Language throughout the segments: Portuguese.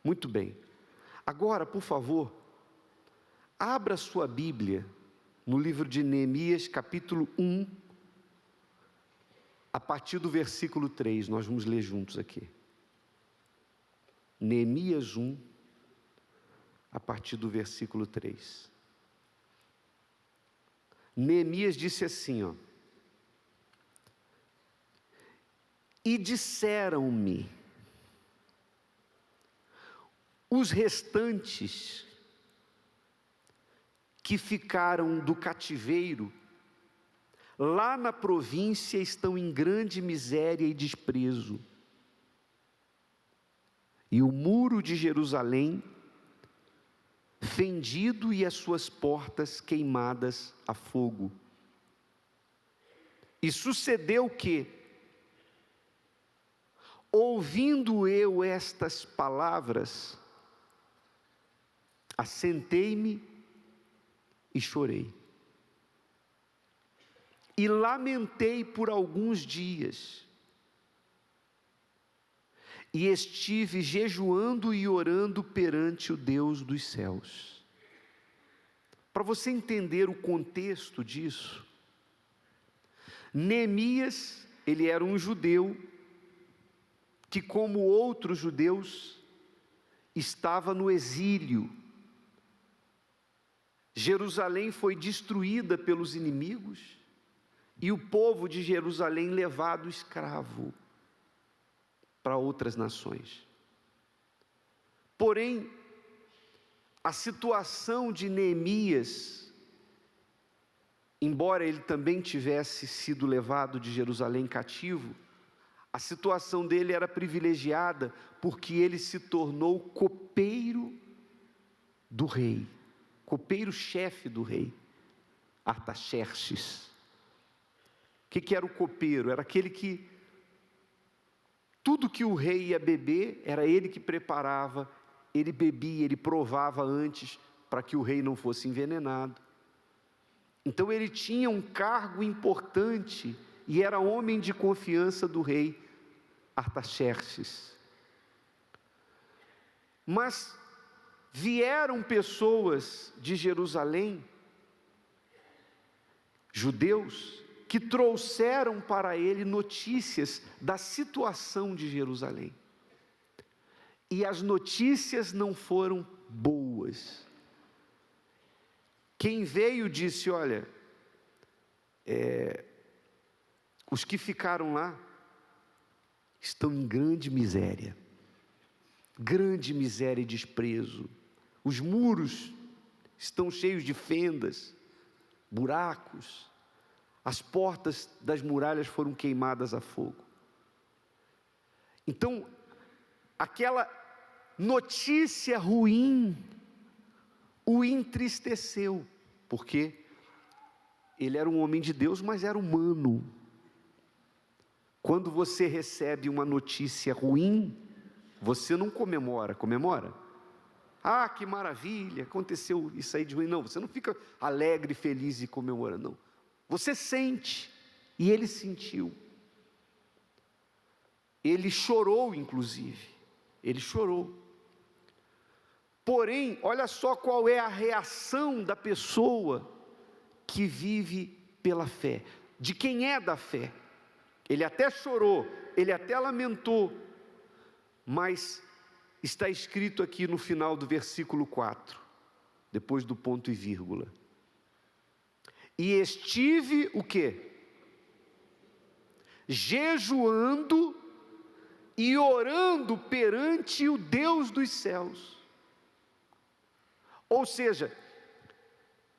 Muito bem. Agora, por favor, abra sua Bíblia no livro de Neemias, capítulo 1, a partir do versículo 3, nós vamos ler juntos aqui. Neemias 1, a partir do versículo 3. Neemias disse assim, ó: e disseram-me os restantes que ficaram do cativeiro, lá na província estão em grande miséria e desprezo, e o muro de Jerusalém fendido e as suas portas queimadas a fogo. E sucedeu que, ouvindo eu estas palavras, assentei-me e chorei, e lamentei por alguns dias, e estive jejuando e orando perante o Deus dos céus. Para você entender o contexto disso, Neemias, ele era um judeu, que como outros judeus, estava no exílio. Jerusalém foi destruída pelos inimigos, e o povo de Jerusalém levado escravo para outras nações. Porém, a situação de Neemias, embora ele também tivesse sido levado de Jerusalém cativo, a situação dele era privilegiada, porque ele se tornou copeiro do rei, copeiro-chefe do rei, Artaxerxes. O que era o copeiro? Era aquele que tudo que o rei ia beber, era ele que preparava, ele bebia, ele provava antes, para que o rei não fosse envenenado. Então ele tinha um cargo importante, e era homem de confiança do rei Artaxerxes. Mas vieram pessoas de Jerusalém, judeus, que trouxeram para ele notícias da situação de Jerusalém. E as notícias não foram boas. Quem veio disse: olha, os que ficaram lá estão em grande miséria e desprezo. Os muros estão cheios de fendas, buracos. As portas das muralhas foram queimadas a fogo. Então, aquela notícia ruim o entristeceu, porque ele era um homem de Deus, mas era humano. Quando você recebe uma notícia ruim, você não comemora, comemora? Ah, que maravilha, aconteceu isso aí de ruim. Não, você não fica alegre, feliz e comemora, não. Você sente, e ele sentiu. Ele chorou, inclusive. Ele chorou. Porém, olha só qual é a reação da pessoa que vive pela fé. De quem é da fé. Ele até chorou, ele até lamentou, mas está escrito aqui no final do versículo 4, depois do ponto e vírgula: e estive o quê? Jejuando e orando perante o Deus dos céus. Ou seja,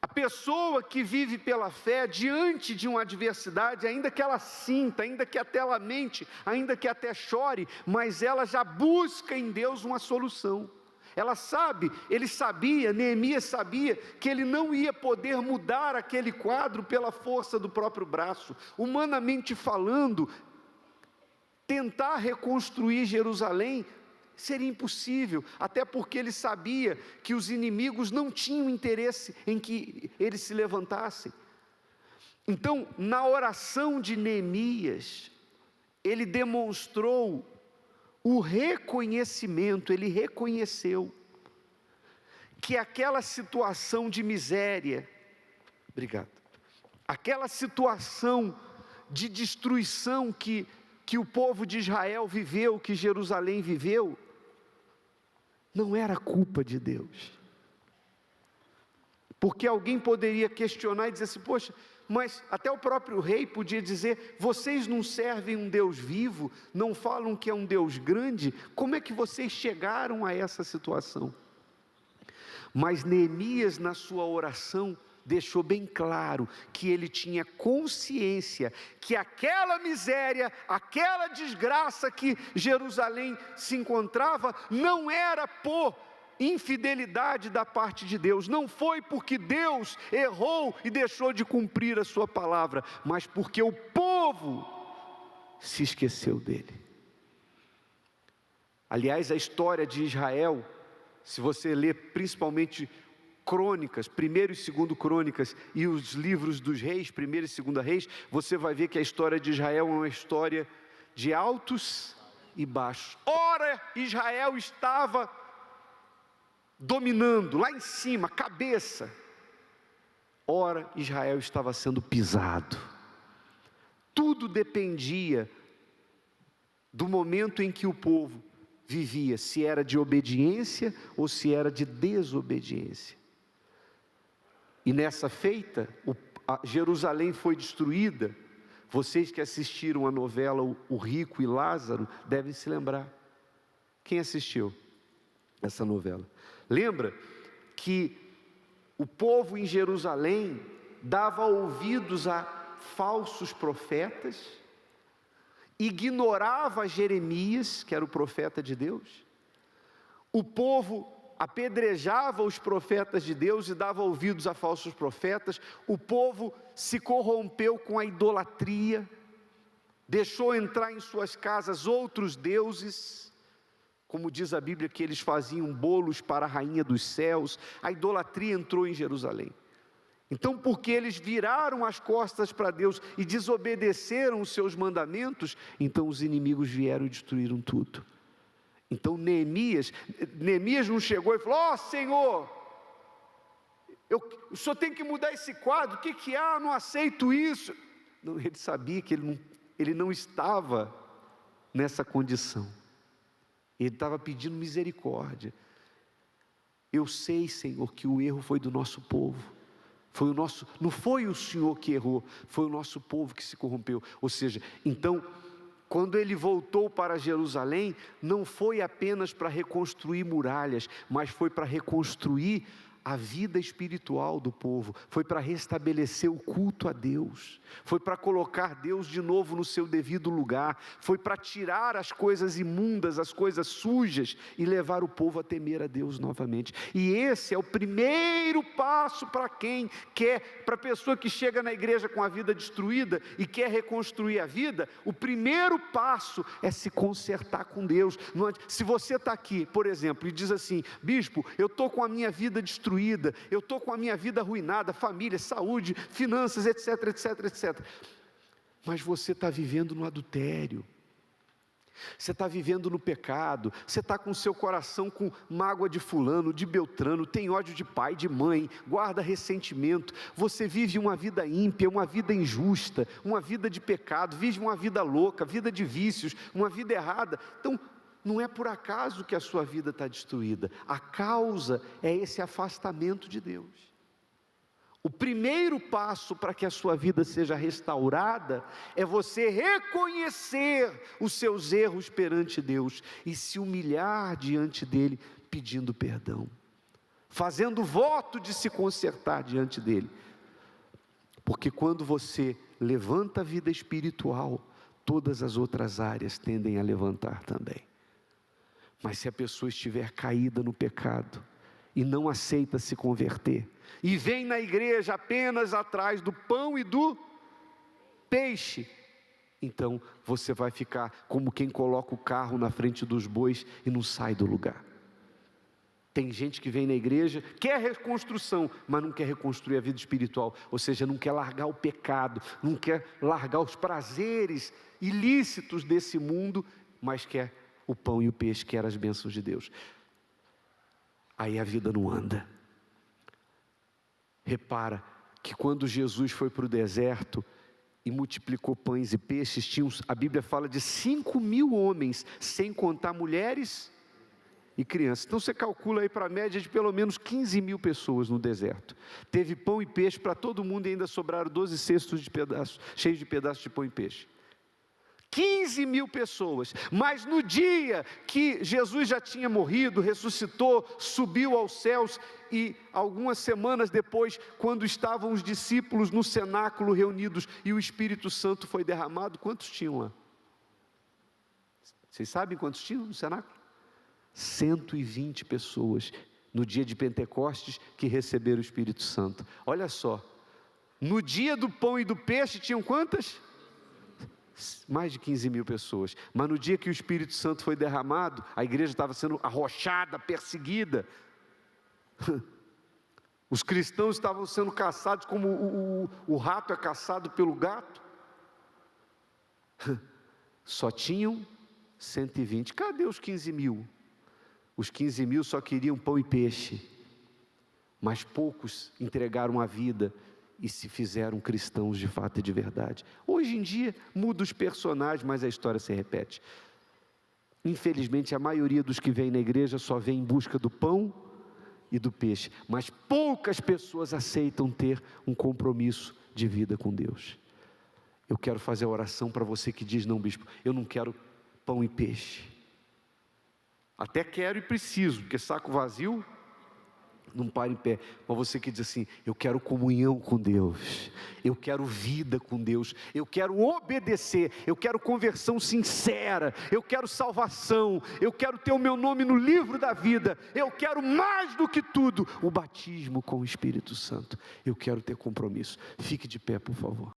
a pessoa que vive pela fé, diante de uma adversidade, ainda que ela sinta, ainda que até lamente, ainda que até chore, mas ela já busca em Deus uma solução. Ela sabe, ele sabia, Neemias sabia, que ele não ia poder mudar aquele quadro pela força do próprio braço. Humanamente falando, tentar reconstruir Jerusalém seria impossível, até porque ele sabia que os inimigos não tinham interesse em que eles se levantassem. Então, na oração de Neemias, ele demonstrou o reconhecimento, ele reconheceu que aquela situação de miséria, aquela situação de destruição que o povo de Israel viveu, que Jerusalém viveu, não era culpa de Deus. Porque alguém poderia questionar e dizer assim, poxa, mas até o próprio rei podia dizer, vocês não servem um Deus vivo, não falam que é um Deus grande, como é que vocês chegaram a essa situação? Mas Neemias, na sua oração, deixou bem claro que ele tinha consciência que aquela miséria, aquela desgraça que Jerusalém se encontrava, não era por infidelidade da parte de Deus, não foi porque Deus errou e deixou de cumprir a sua palavra, mas porque o povo se esqueceu dele. Aliás, a história de Israel, se você ler principalmente Crônicas, 1º e 2º Crônicas e os livros dos reis, 1º e 2º Reis, você vai ver que a história de Israel é uma história de altos e baixos. Ora, Israel estava dominando, lá em cima, cabeça. Ora, Israel estava sendo pisado. Tudo dependia do momento em que o povo vivia, se era de obediência ou se era de desobediência. E nessa feita, Jerusalém foi destruída. Vocês que assistiram a novela O Rico e Lázaro, devem se lembrar. Quem assistiu essa novela? Lembra que o povo em Jerusalém dava ouvidos a falsos profetas, ignorava Jeremias, que era o profeta de Deus. O povo apedrejava os profetas de Deus e dava ouvidos a falsos profetas. O povo se corrompeu com a idolatria, deixou entrar em suas casas outros deuses, como diz a Bíblia que eles faziam bolos para a rainha dos céus. A idolatria entrou em Jerusalém. Então, porque eles viraram as costas para Deus e desobedeceram os seus mandamentos, então os inimigos vieram e destruíram tudo. Então Neemias não chegou e falou, ó Senhor, o Senhor tem que mudar esse quadro, o que há? Eu não aceito isso. Não, ele sabia que ele não estava nessa condição, ele estava pedindo misericórdia. Eu sei, Senhor, que o erro foi do nosso povo, não foi o Senhor que errou, foi o nosso povo que se corrompeu. Ou seja, então, quando ele voltou para Jerusalém, não foi apenas para reconstruir muralhas, mas foi para reconstruir a vida espiritual do povo, foi para restabelecer o culto a Deus, foi para colocar Deus de novo no seu devido lugar, foi para tirar as coisas imundas, as coisas sujas e levar o povo a temer a Deus novamente. E esse é o primeiro passo para quem quer, para a pessoa que chega na igreja com a vida destruída e quer reconstruir a vida. O primeiro passo é se consertar com Deus. Se você está aqui, por exemplo, e diz assim, bispo, eu estou com a minha vida destruída, eu estou com a minha vida arruinada, família, saúde, finanças, etc, etc, etc. Mas você está vivendo no adultério, você está vivendo no pecado, você está com o seu coração com mágoa de fulano, de beltrano, tem ódio de pai, de mãe, guarda ressentimento, você vive uma vida ímpia, uma vida injusta, uma vida de pecado, vive uma vida louca, vida de vícios, uma vida errada. Então, não é por acaso que a sua vida está destruída, a causa é esse afastamento de Deus. O primeiro passo para que a sua vida seja restaurada é você reconhecer os seus erros perante Deus e se humilhar diante dEle, pedindo perdão, fazendo voto de se consertar diante dEle. Porque quando você levanta a vida espiritual, todas as outras áreas tendem a levantar também. Mas se a pessoa estiver caída no pecado e não aceita se converter, e vem na igreja apenas atrás do pão e do peixe, então você vai ficar como quem coloca o carro na frente dos bois e não sai do lugar. Tem gente que vem na igreja, quer reconstrução, mas não quer reconstruir a vida espiritual, ou seja, não quer largar o pecado, não quer largar os prazeres ilícitos desse mundo, mas quer o pão e o peixe, que eram as bênçãos de Deus. Aí a vida não anda. Repara que quando Jesus foi para o deserto e multiplicou pães e peixes, a Bíblia fala de 5.000 homens, sem contar mulheres e crianças. Então você calcula aí para a média de pelo menos 15.000 pessoas no deserto. Teve pão e peixe para todo mundo e ainda sobraram 12 cestos cheios de pedaços de pão e peixe. 15.000 pessoas, mas no dia que Jesus já tinha morrido, ressuscitou, subiu aos céus, e algumas semanas depois, quando estavam os discípulos no cenáculo reunidos e o Espírito Santo foi derramado, quantos tinham lá? Vocês sabem quantos tinham no cenáculo? 120 pessoas, no dia de Pentecostes, que receberam o Espírito Santo. Olha só, no dia do pão e do peixe tinham quantas? Mais de 15.000 pessoas, mas no dia que o Espírito Santo foi derramado, a igreja estava sendo arrochada, perseguida, os cristãos estavam sendo caçados como o rato é caçado pelo gato, só tinham 120, cadê os 15.000? Os 15.000 só queriam pão e peixe, mas poucos entregaram a vida e se fizeram cristãos de fato e de verdade. Hoje em dia, muda os personagens, mas a história se repete. Infelizmente, a maioria dos que vêm na igreja só vem em busca do pão e do peixe, mas poucas pessoas aceitam ter um compromisso de vida com Deus. Eu quero fazer a oração para você que diz: não, bispo, eu não quero pão e peixe. Até quero e preciso, porque saco vazio não para em pé. Mas você que diz assim: eu quero comunhão com Deus, eu quero vida com Deus, eu quero obedecer, eu quero conversão sincera, eu quero salvação, eu quero ter o meu nome no livro da vida, eu quero mais do que tudo, o batismo com o Espírito Santo, eu quero ter compromisso. Fique de pé, por favor.